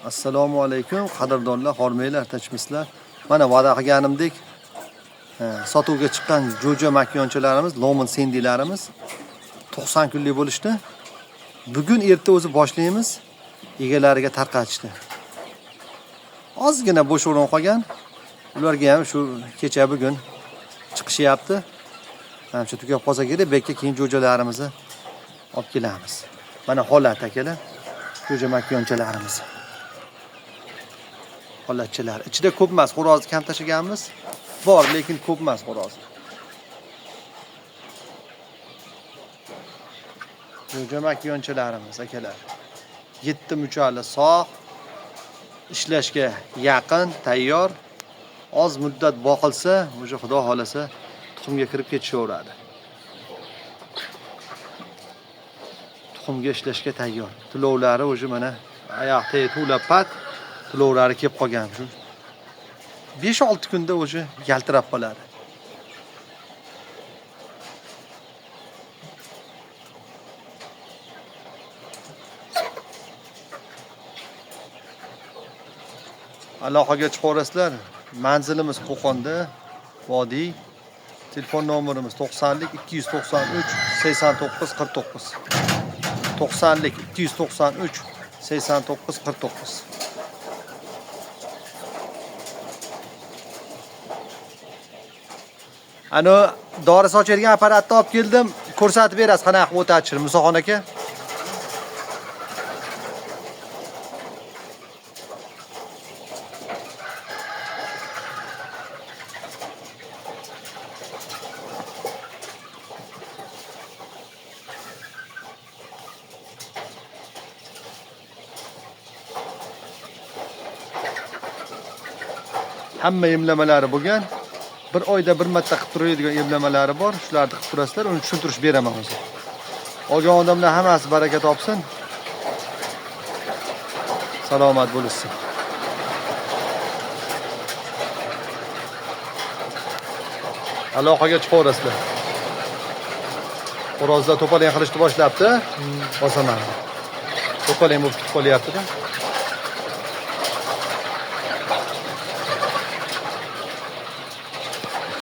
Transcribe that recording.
Assalomu alaykum, qadrdonlar, hormaylar, tashmislar. Mana va'da qilganimdek, sotuvga chiqqan jo'ja makyonchalarimiz, lomin sendilarimiz 90 kunlik bo'lishdi. Bugun erta o'zi boshlaymiz, egalariga tarqatishdi. Ozgina bo'sh o'rin qolgan. Ularga ham shu kecha bugun chiqishyapti. Mana shu tugab qolsa kerak, bekka keyin jo'jalarimizni olib kelamiz. Mana holat akalar, jo'ja makyonchalarimiz. Holatchilar. Ichida ko'p emas, xo'rozni kam tashaganmiz. Bor, lekin ko'p emas xo'roz. Jo'ja makyonchalarimiz akalar. 7 muchali sog', ishlashga yaqin, tayyor. Oz muddat boqilsa, o'sha xudo xolasa tuxumga kirib ketishaveradi. Tuxumga ishlashga tayyor. Tilovlari o'sha mana oyoqda to'lab pat tilovlari kelib qolgan. Shu 5-6 kunda o'sha yaltirab qoladi. Aloqaga chiqaverasizlar. Manzilimiz Qo'qonda, Vodiy. Telefon nomerimiz 90lik 293 89 49. 90lik 293 89 49. Ano dori sochadigan apparatni olib keldim. Ko'rsatib berasiz, qanaqa o'tachir Musoxon aka. Hamma emlamalari bo'lgan. Bir oyda bir marta qilib turadigan emlamalari bor. Shularni qilib turasizlar, uni tushuntirish beraman o'zi. Olgan odamlar hammasi baraka topsin. Salomat bo'lsin. Aloqaga chiqaverasizlar. Xo'rozlar to'polon qilishni boshlabdi. Bosaman. To'polon bo'lib qolyapti-da.